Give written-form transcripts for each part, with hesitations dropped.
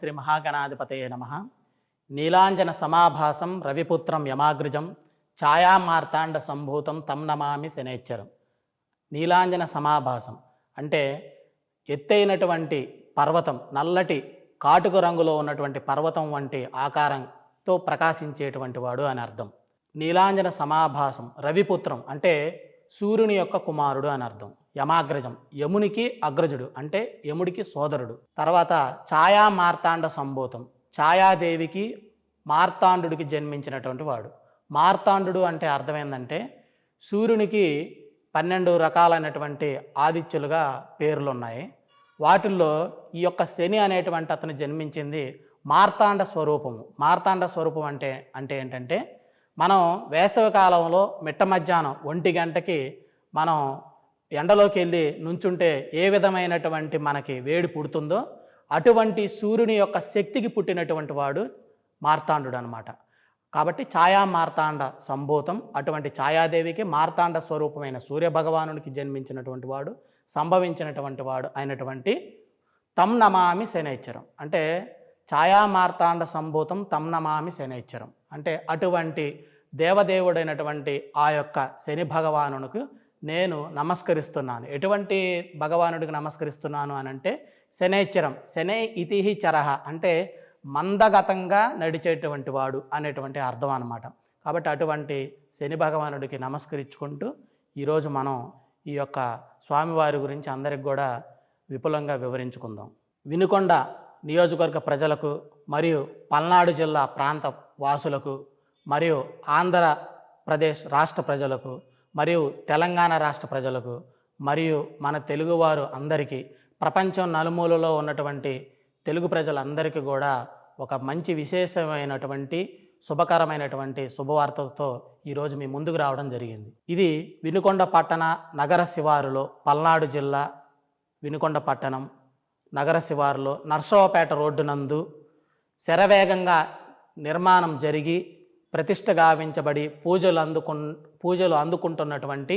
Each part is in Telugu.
శ్రీ మహాగణాధిపతయే నమః. నీలాంజన సమాభాసం రవిపుత్రం యమాగ్రజం ఛాయామార్తాండ సంభూతం తం నమామి శనైశ్చరం. నీలాంజన సమాభాసం అంటే ఎత్తైనటువంటి పర్వతం, నల్లటి కాటుక రంగులో ఉన్నటువంటి పర్వతం వంటి ఆకారంతో ప్రకాశించేటువంటి వాడు అని అర్థం. నీలాంజన సమాభాసం రవిపుత్రం అంటే సూర్యుని యొక్క కుమారుడు అని అర్థం. యమాగ్రజం యమునికి అగ్రజుడు అంటే యముడికి సోదరుడు. తర్వాత ఛాయా మార్తాండ సంభూతం, ఛాయాదేవికి మార్తాండుడికి జన్మించినటువంటి వాడు. మార్తాండు అంటే అర్థం ఏంటంటే సూర్యునికి 12 రకాలైనటువంటి ఆదిత్యులుగా పేర్లు ఉన్నాయి. వాటిల్లో ఈ యొక్క శని అనేటువంటి అతను జన్మించింది మార్తాండ స్వరూపము. మార్తాండ స్వరూపం అంటే ఏంటంటే మనం వేసవి కాలంలో మిట్ట మధ్యాహ్నం 1 గంటకి మనం ఎండలోకి వెళ్ళి నుంచుంటే ఏ విధమైనటువంటి మనకి వేడి పుడుతుందో అటువంటి సూర్యుని యొక్క శక్తికి పుట్టినటువంటి వాడు మార్తాండు అనమాట. కాబట్టి ఛాయా మార్తాండ సంభూతం, అటువంటి ఛాయాదేవికి మార్తాండ స్వరూపమైన సూర్యభగవానునికి జన్మించినటువంటి వాడు, సంభవించినటువంటి వాడు అయినటువంటి తం నమామి శనైశ్చరం. అంటే ఛాయా మార్తాండ సంభూతం తం నమామి శనైశ్చరం అంటే అటువంటి దేవదేవుడైనటువంటి ఆ యొక్క శని భగవానునికి నేను నమస్కరిస్తున్నాను. ఎటువంటి భగవానుడికి నమస్కరిస్తున్నాను అని అంటే శనైశ్చరం, శనై ఇతిహి చరహ అంటే మందగతంగా నడిచేటువంటి వాడు అనేటువంటి అర్థం అన్నమాట. కాబట్టి అటువంటి శని భగవానుడికి నమస్కరించుకుంటూ ఈరోజు మనం ఈ యొక్క స్వామివారి గురించి అందరికి కూడా విపులంగా వివరించుకుందాం. వినుకొండ నియోజకవర్గ ప్రజలకు మరియు పల్నాడు జిల్లా ప్రాంత వాసులకు మరియు ఆంధ్రప్రదేశ్ రాష్ట్ర ప్రజలకు మరియు తెలంగాణ రాష్ట్ర ప్రజలకు మరియు మన తెలుగువారు అందరికీ, ప్రపంచం నలుమూలలో ఉన్నటువంటి తెలుగు ప్రజలందరికీ కూడా ఒక మంచి విశేషమైనటువంటి శుభకరమైనటువంటి శుభవార్తతో ఈరోజు మీ ముందుకు రావడం జరిగింది. ఇది వినుకొండ పట్టణ నగర శివారులో, పల్నాడు జిల్లా వినుకొండ పట్టణం నగర శివారులో నర్సరావుపేట రోడ్డు నందు శరవేగంగా నిర్మాణం జరిగి ప్రతిష్ఠ గావించబడి పూజలు అందుకుంటున్నటువంటి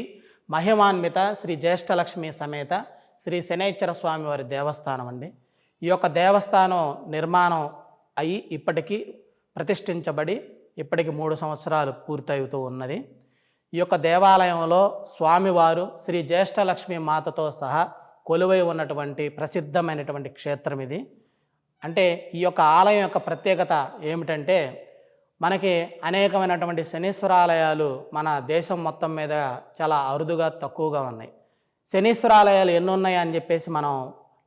మహిమాన్విత శ్రీ జ్యేష్ఠలక్ష్మి సమేత శ్రీ శనైశ్చర స్వామివారి దేవస్థానం అండి. ఈ యొక్క దేవస్థానం నిర్మాణం అయి ఇప్పటికీ ప్రతిష్ఠించబడి ఇప్పటికి 3 సంవత్సరాలు పూర్తవుతూ ఉన్నది. ఈ యొక్క దేవాలయంలో స్వామివారు శ్రీ జ్యేష్ఠలక్ష్మి మాతతో సహా కొలువై ఉన్నటువంటి ప్రసిద్ధమైనటువంటి క్షేత్రం ఇది. అంటే ఈ యొక్క ఆలయం యొక్క ప్రత్యేకత ఏమిటంటే మనకి అనేకమైనటువంటి శనీశ్వరాలయాలు మన దేశం మొత్తం మీద చాలా అరుదుగా తక్కువగా ఉన్నాయి. శనీశ్వరాలయాలు ఎన్ని ఉన్నాయి అని చెప్పేసి మనం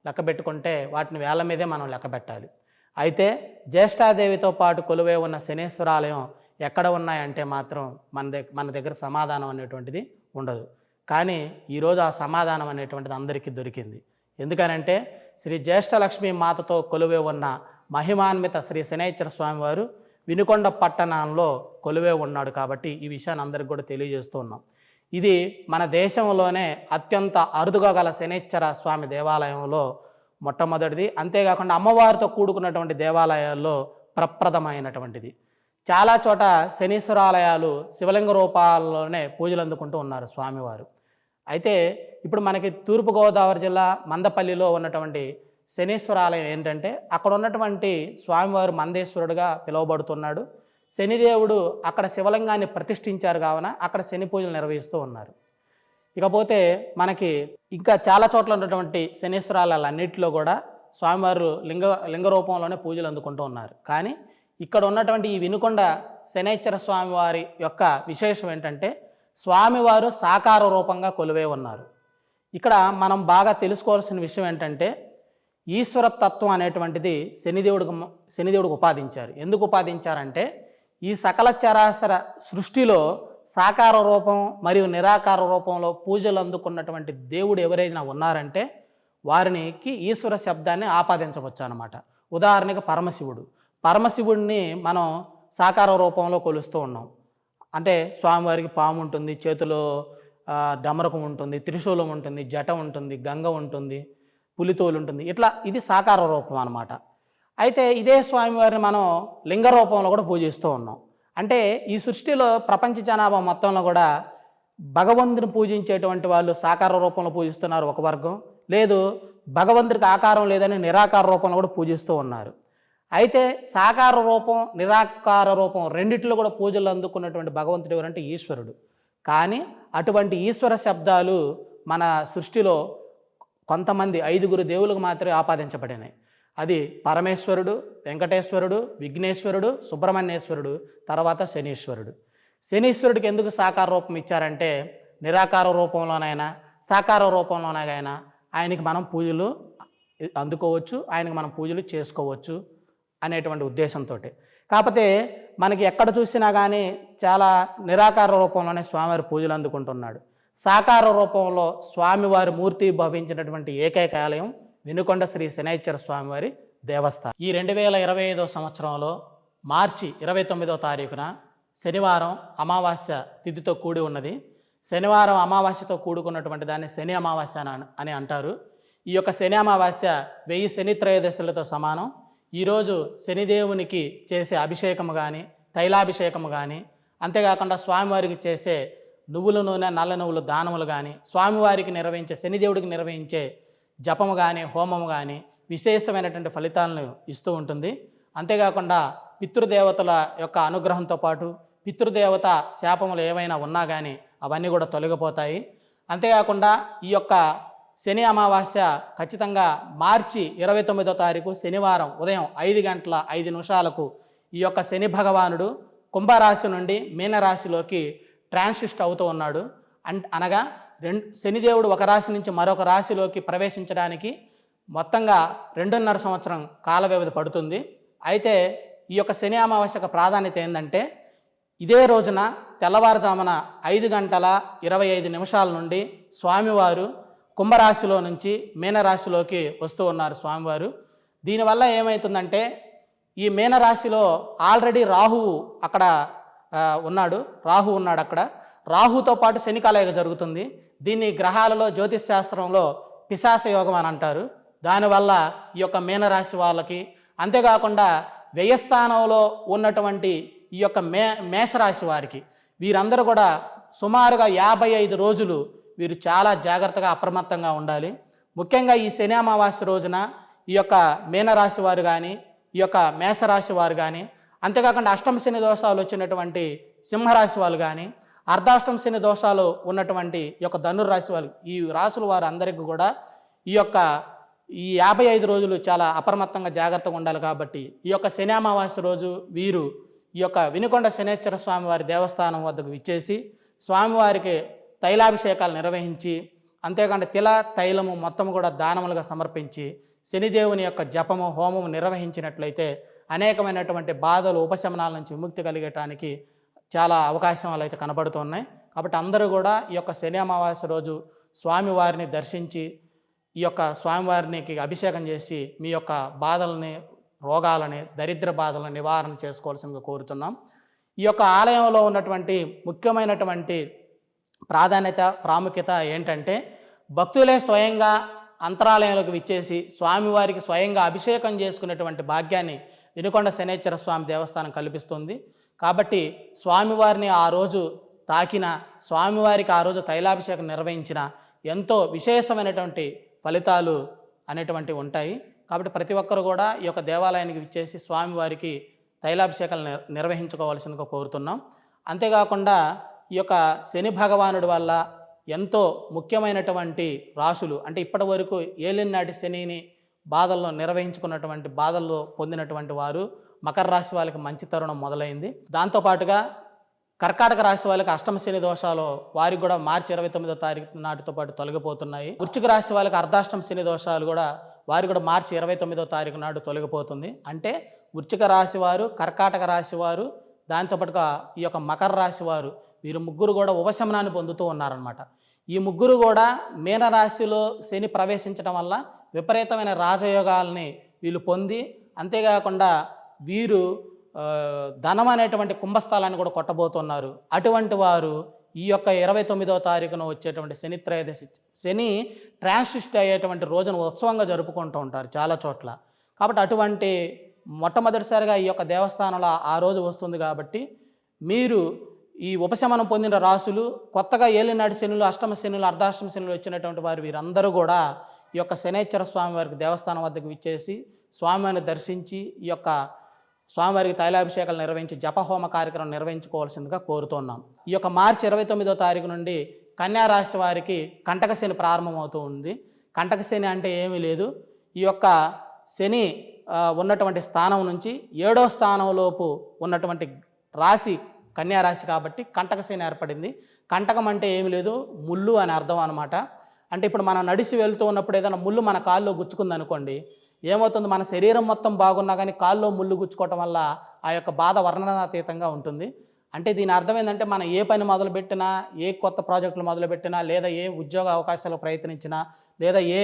లెక్క పెట్టుకుంటే వాటిని వేల మీదే మనం లెక్క పెట్టాలి. అయితే జ్యేష్ఠాదేవితో పాటు కొలువై ఉన్న శనీశ్వరాలయం ఎక్కడ ఉన్నాయంటే మాత్రం మన దగ్గర సమాధానం అనేటువంటిది ఉండదు. కానీ ఈరోజు ఆ సమాధానం అనేటువంటిది అందరికీ దొరికింది. ఎందుకనంటే శ్రీ జ్యేష్ఠలక్ష్మి మాతతో కొలువై ఉన్న మహిమాన్విత శ్రీ శనైశ్చర స్వామివారు వినుకొండ పట్టణంలో కొలువై ఉన్నాడు. కాబట్టి ఈ విషయాన్ని అందరికి కూడా తెలియజేస్తూ ఉన్నాం. ఇది మన దేశంలోనే అత్యంత అరుదుగా గల శనైశ్చర స్వామి దేవాలయంలో మొట్టమొదటిది. అంతేకాకుండా అమ్మవారితో కూడుకున్నటువంటి దేవాలయాల్లో ప్రప్రథమైనటువంటిది. చాలా చోట శనీశ్వరాలయాలు శివలింగ రూపాల్లోనే పూజలు అందుకుంటూ ఉన్నారు స్వామివారు. అయితే ఇప్పుడు మనకి తూర్పుగోదావరి జిల్లా మందపల్లిలో ఉన్నటువంటి శనీశ్వరాలయం ఏంటంటే అక్కడ ఉన్నటువంటి స్వామివారు మందేశ్వరుడుగా పిలువబడుతున్నాడు. శనిదేవుడు అక్కడ శివలింగాన్ని ప్రతిష్ఠించారు కావున అక్కడ శని పూజలు నిర్వహిస్తూ ఉన్నారు. ఇకపోతే మనకి ఇంకా చాలా చోట్ల ఉన్నటువంటి శనీశ్వరాలన్నింటిలో కూడా స్వామివారు లింగ రూపంలోనే పూజలు అందుకుంటూ ఉన్నారు. కానీ ఇక్కడ ఉన్నటువంటి ఈ వినుకొండ శనైశ్చర స్వామివారి యొక్క విశేషం ఏంటంటే స్వామివారు సాకార రూపంగా కొలువై ఉన్నారు. ఇక్కడ మనం బాగా తెలుసుకోవాల్సిన విషయం ఏంటంటే ఈశ్వరతత్వం అనేటువంటిది శనిదేవుడికి ఉపాదించారు. ఎందుకు ఉపాదించారంటే ఈ సకల చరాచర సృష్టిలో సాకార రూపం మరియు నిరాకార రూపంలో పూజలు అందుకున్నటువంటి దేవుడు ఎవరైనా ఉన్నారంటే వారికి ఈశ్వర శబ్దాన్ని ఆపాదించవచ్చు అన్నమాట. ఉదాహరణకి పరమశివుడిని మనం సాకార రూపంలో కొలుస్తూ ఉన్నాం. అంటే స్వామివారికి పాము ఉంటుంది, చేతిలో డమరకం ఉంటుంది, త్రిశూలం ఉంటుంది, జట ఉంటుంది, గంగ ఉంటుంది, పులితోలు ఉంటుంది. ఇట్లా ఇది సాకార రూపం అన్నమాట. అయితే ఇదే స్వామివారిని మనం లింగ రూపంలో కూడా పూజిస్తూ ఉన్నాం. అంటే ఈ సృష్టిలో ప్రపంచ జనాభా మొత్తంలో కూడా భగవంతుని పూజించేటువంటి వాళ్ళు సాకార రూపంలో పూజిస్తున్నారు ఒక వర్గం, లేదు భగవంతుడికి ఆకారం లేదని నిరాకార రూపంలో కూడా పూజిస్తూ ఉన్నారు. అయితే సాకార రూపం నిరాకార రూపం రెండిట్లో కూడా పూజలు అందుకున్నటువంటి భగవంతుడు ఎవరంటే ఈశ్వరుడు. కానీ అటువంటి ఈశ్వర శబ్దాలు మన సృష్టిలో కొంతమంది 5గురు దేవులకు మాత్రమే ఆపాదించబడినాయి. అది పరమేశ్వరుడు, వెంకటేశ్వరుడు, విఘ్నేశ్వరుడు, సుబ్రహ్మణ్యేశ్వరుడు, తర్వాత శనీశ్వరుడు. శనీశ్వరుడికి ఎందుకు సాకార రూపం ఇచ్చారంటే నిరాకార రూపంలోనైనా సాకార రూపంలోనైనా ఆయనకి మనం పూజలు అందుకోవచ్చు, ఆయనకి మనం పూజలు చేసుకోవచ్చు అనేటువంటి ఉద్దేశంతో. కాకపోతే మనకి ఎక్కడ చూసినా కానీ చాలా నిరాకార రూపంలోనే స్వామివారి పూజలు అందుకుంటున్నాడు. సాకార రూపంలో స్వామివారి మూర్తి భవించినటువంటి ఏకైక ఆలయం వినుకొండ శ్రీ శనైశ్చర స్వామివారి దేవస్థానం. ఈ 2025 సంవత్సరంలో మార్చి 29వ తారీఖున శనివారం అమావాస్య తిథితో కూడి ఉన్నది. శనివారం అమావాస్యతో కూడుకున్నటువంటి దాన్ని శని అమావాస్య అని అంటారు. ఈ యొక్క శని అమావాస్య 1000 శని త్రయోదశులతో సమానం. ఈరోజు శనిదేవునికి చేసే అభిషేకము కానీ తైలాభిషేకము కానీ, అంతేకాకుండా స్వామివారికి చేసే నువ్వుల నూనె నల్ల నువ్వులు దానములు కానీ, స్వామివారికి నిర్వహించే శనిదేవుడికి నిర్వహించే జపము కానీ హోమము కానీ విశేషమైనటువంటి ఫలితాలను ఇస్తూ ఉంటుంది. అంతేకాకుండా పితృదేవతల యొక్క అనుగ్రహంతో పాటు పితృదేవత శాపములు ఏవైనా ఉన్నా కానీ అవన్నీ కూడా తొలగిపోతాయి. అంతేకాకుండా ఈ యొక్క శని అమావాస్య ఖచ్చితంగా మార్చి 29వ తారీఖు శనివారం ఉదయం 5:05 ఈ యొక్క శని భగవానుడు కుంభరాశి నుండి మీనరాశిలోకి ట్రాన్సిస్ట్ అవుతూ ఉన్నాడు. అనగా శనిదేవుడు ఒక రాశి నుంచి మరొక రాశిలోకి ప్రవేశించడానికి మొత్తంగా 2.5 సంవత్సరం కాల వ్యవధి పడుతుంది. అయితే ఈ యొక్క శని అమావాస్యకు ప్రాధాన్యత ఏంటంటే ఇదే రోజున తెల్లవారుజామున 5:25 నుండి స్వామివారు కుంభరాశిలో నుంచి మీనరాశిలోకి వస్తూ ఉన్నారు స్వామివారు. దీనివల్ల ఏమవుతుందంటే ఈ మీనరాశిలో ఆల్రెడీ రాహువు అక్కడ ఉన్నాడు. అక్కడ రాహుతో పాటు శని కలయిక జరుగుతుంది. దీన్ని గ్రహాలలో జ్యోతిష్ శాస్త్రంలో పిశాచ యోగం అని అంటారు. దానివల్ల ఈ యొక్క మీనరాశి వాళ్ళకి, అంతేకాకుండా వ్యయస్థానంలో ఉన్నటువంటి ఈ యొక్క మేషరాశి వారికి, వీరందరూ కూడా సుమారుగా 55 రోజులు వీరు చాలా జాగ్రత్తగా అప్రమత్తంగా ఉండాలి. ముఖ్యంగా ఈ శని అమావాస్య రోజున ఈ యొక్క మీనరాశి వారు కానీ ఈ యొక్క మేషరాశి వారు కానీ, అంతేకాకుండా అష్టమ శని దోషాలు వచ్చినటువంటి సింహరాశి వాళ్ళు కానీ, అర్ధాష్టమ శని దోషాలు ఉన్నటువంటి ఈ యొక్క ధనుర్రాశి వాళ్ళు, ఈ రాశుల వారు అందరికీ కూడా ఈ 55 రోజులు చాలా అప్రమత్తంగా జాగ్రత్తగా ఉండాలి. కాబట్టి ఈ యొక్క శని అమావాస్య రోజు వీరు ఈ యొక్క వినుకొండ శనైశ్చర స్వామివారి దేవస్థానం వద్దకు విచ్చేసి స్వామివారికి తైలాభిషేకాలు నిర్వహించి, అంతేకాకుండా తైలము మొత్తం కూడా దానములుగా సమర్పించి శనిదేవుని యొక్క జపము హోమము నిర్వహించినట్లయితే అనేకమైనటువంటి బాధలు ఉపశమనాల నుంచి విముక్తి కలిగటానికి చాలా అవకాశాలు అయితే కనబడుతున్నాయి. కాబట్టి అందరూ కూడా ఈ యొక్క శని అమావాస్య రోజు స్వామివారిని దర్శించి ఈ యొక్క స్వామివారికి అభిషేకం చేసి మీ యొక్క బాధల్ని, రోగాలని, దరిద్ర బాధలను నివారణ చేసుకోవాల్సిందిగా కోరుతున్నాం. ఈ యొక్క ఆలయంలో ఉన్నటువంటి ముఖ్యమైనటువంటి ప్రాముఖ్యత ఏంటంటే భక్తులే స్వయంగా అంతరాలయంలోకి విచ్చేసి స్వామివారికి స్వయంగా అభిషేకం చేసుకునేటువంటి భాగ్యాన్ని వినుకొండ శనైశ్చర స్వామి దేవస్థానం కల్పిస్తుంది. కాబట్టి స్వామివారిని ఆ రోజు తాకిన, స్వామివారికి ఆ రోజు తైలాభిషేకం నిర్వహించిన ఎంతో విశేషమైనటువంటి ఫలితాలు అనేటువంటివి ఉంటాయి. కాబట్టి ప్రతి ఒక్కరు కూడా ఈ యొక్క దేవాలయానికి విచ్చేసి స్వామివారికి తైలాభిషేకాలు నిర్వహించుకోవాల్సిందిగా కోరుతున్నాం. అంతేకాకుండా ఈ యొక్క శని భగవానుడి వల్ల ఎంతో ముఖ్యమైనటువంటి రాశులు, అంటే ఇప్పటి వరకు ఏలినాటి శనిని బాధల్లో పొందినటువంటి వారు మకర రాశి వాళ్ళకి మంచి తరుణం మొదలైంది. దాంతోపాటుగా కర్కాటక రాశి వాళ్ళకి అష్టమ శని దోషాలు వారికి కూడా మార్చి 29వ తారీఖు నాటితో పాటు తొలగిపోతున్నాయి. వృశ్చిక రాశి వాళ్ళకి అర్ధాష్టమ శని దోషాలు కూడా వారికి కూడా మార్చి 29వ తారీఖు నాడు తొలగిపోతుంది. అంటే వృశ్చిక రాశి వారు, కర్కాటక రాశి వారు, దాంతోపాటుగా ఈ యొక్క మకర రాశి వారు, వీరు ముగ్గురు కూడా ఉపశమనాన్ని పొందుతూ ఉన్నారన్నమాట. ఈ ముగ్గురు కూడా మీనరాశిలో శని ప్రవేశించడం వల్ల విపరీతమైన రాజయోగాల్ని వీళ్ళు పొంది, అంతేకాకుండా వీరు ధనం అనేటువంటి కుంభస్థలాన్ని కూడా కొట్టబోతున్నారు. అటువంటి వారు ఈ యొక్క 29వ తారీఖున వచ్చేటువంటి శని త్రయోదశి, శని ట్రాన్సిస్ట్ అయ్యేటువంటి రోజును ఉత్సవంగా జరుపుకుంటూ ఉంటారు చాలా చోట్ల. కాబట్టి అటువంటి మొట్టమొదటిసారిగా ఈ యొక్క దేవస్థానంలో ఆ రోజు వస్తుంది. కాబట్టి మీరు ఈ ఉపశమనం పొందిన రాసులు, కొత్తగా ఏలినాటి శనులు, అష్టమ శనులు, అర్ధాష్టమ శనులు వచ్చినటువంటి వారు, వీరందరూ కూడా ఈ యొక్క శనైశ్చర స్వామి వారికి దేవస్థానం వద్దకు విచ్చేసి స్వామివారిని దర్శించి ఈ యొక్క స్వామివారికి తైలాభిషేకాలు నిర్వహించి జపహోమ కార్యక్రమం నిర్వహించుకోవాల్సిందిగా కోరుతున్నాం. ఈ యొక్క మార్చి 29వ తారీఖు నుండి కన్యా రాశి వారికి కంటక శని ప్రారంభమవుతూ ఉంది. కంటక శని అంటే ఏమీ లేదు, ఈ యొక్క శని ఉన్నటువంటి స్థానం నుంచి 7వ స్థానంలోపు ఉన్నటువంటి రాశి కన్యా రాశి కాబట్టి కంటక శని ఏర్పడింది. కంటకం అంటే ఏమి లేదు, ముళ్ళు అని అర్థం అనమాట. అంటే ఇప్పుడు మనం నడిచి వెళ్తూ ఉన్నప్పుడు ఏదైనా ముళ్ళు మన కాల్లో గుచ్చుకుంది అనుకోండి, ఏమవుతుంది, మన శరీరం మొత్తం బాగున్నా కానీ కాల్లో ముళ్ళు గుచ్చుకోవటం వల్ల ఆ యొక్క బాధ వర్ణనాతీతంగా ఉంటుంది. అంటే దీని అర్థం ఏంటంటే మనం ఏ పని మొదలుపెట్టినా, ఏ కొత్త ప్రాజెక్టులు మొదలుపెట్టినా, లేదా ఏ ఉద్యోగ అవకాశాలు ప్రయత్నించినా, లేదా ఏ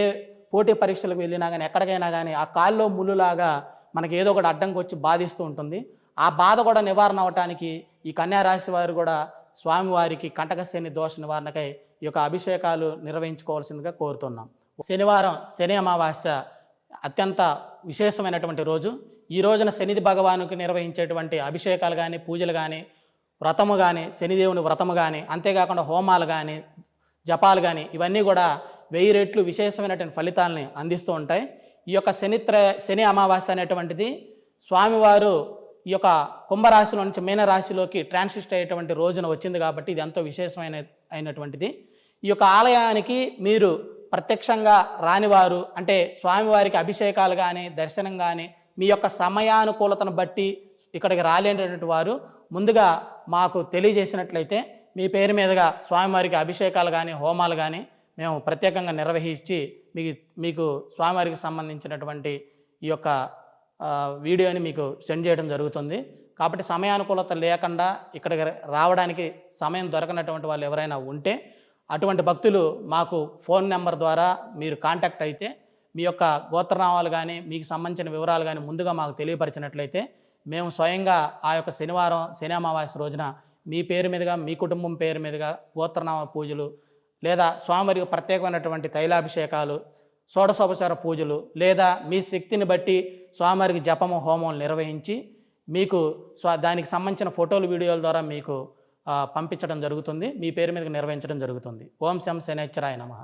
పోటీ పరీక్షలకు వెళ్ళినా కానీ, ఎక్కడికైనా కానీ ఆ కాల్లో ముళ్ళులాగా మనకి ఏదో ఒకటి అడ్డంకి వచ్చి బాధిస్తూ ఉంటుంది. ఆ బాధ కూడా నివారణ అవటానికి ఈ కన్యా రాశి వారు కూడా స్వామివారికి కంటక శని దోష నివారణకై ఈ యొక్క అభిషేకాలు నిర్వహించుకోవాల్సిందిగా కోరుతున్నాం. శనివారం శని అమావాస్య అత్యంత విశేషమైనటువంటి రోజు. ఈ రోజున శని భగవానుకి నిర్వహించేటువంటి అభిషేకాలు కానీ, పూజలు కానీ, వ్రతము కానీ, శనిదేవుని వ్రతము కానీ, అంతేకాకుండా హోమాలు కానీ, జపాలు కానీ, ఇవన్నీ కూడా 1000 రెట్లు విశేషమైనటువంటి ఫలితాలని అందిస్తూ ఉంటాయి. ఈ యొక్క శని అమావాస్య అనేటువంటిది స్వామివారు ఈ యొక్క కుంభరాశిలో నుంచి మీనరాశిలోకి ట్రాన్సిస్ట్ అయ్యేటువంటి రోజున వచ్చింది కాబట్టి ఇది ఎంతో అయినటువంటిది. ఈ యొక్క ఆలయానికి మీరు ప్రత్యక్షంగా రానివారు, అంటే స్వామివారికి అభిషేకాలు కానీ, దర్శనం కానీ, మీ యొక్క సమయానుకూలతను బట్టి ఇక్కడికి రాలేనటువంటి వారు ముందుగా మాకు తెలియజేసినట్లయితే మీ పేరు మీదుగా స్వామివారికి అభిషేకాలు కానీ, హోమాలు కానీ మేము ప్రత్యేకంగా నిర్వహించి మీకు స్వామివారికి సంబంధించినటువంటి ఈ యొక్క వీడియోని మీకు సెండ్ చేయడం జరుగుతుంది. కాబట్టి సమయానుకూలత లేకుండా ఇక్కడికి రావడానికి సమయం దొరకనటువంటి వాళ్ళు ఎవరైనా ఉంటే అటువంటి భక్తులు మాకు ఫోన్ నెంబర్ ద్వారా మీరు కాంటాక్ట్ అయితే మీ యొక్క గోత్రనామాలు కానీ, మీకు సంబంధించిన వివరాలు కానీ ముందుగా మాకు తెలియపరిచినట్లయితే మేము స్వయంగా ఆ యొక్క శనివారం శని అమావాస్య రోజున మీ పేరు మీదుగా, మీ కుటుంబం పేరు మీదుగా గోత్రనామ పూజలు, లేదా స్వామివారికి ప్రత్యేకమైనటువంటి తైలాభిషేకాలు, షోడశోపచార పూజలు, లేదా మీ శక్తిని బట్టి స్వామివారికి జపము, హోమం నిర్వహించి మీకు దానికి సంబంధించిన ఫోటోలు, వీడియోల ద్వారా మీకు పంపించడం జరుగుతుంది. మీ పేరు మీదకి నిర్వహించడం జరుగుతుంది. ఓం శం శనైశ్చరాయ నమః.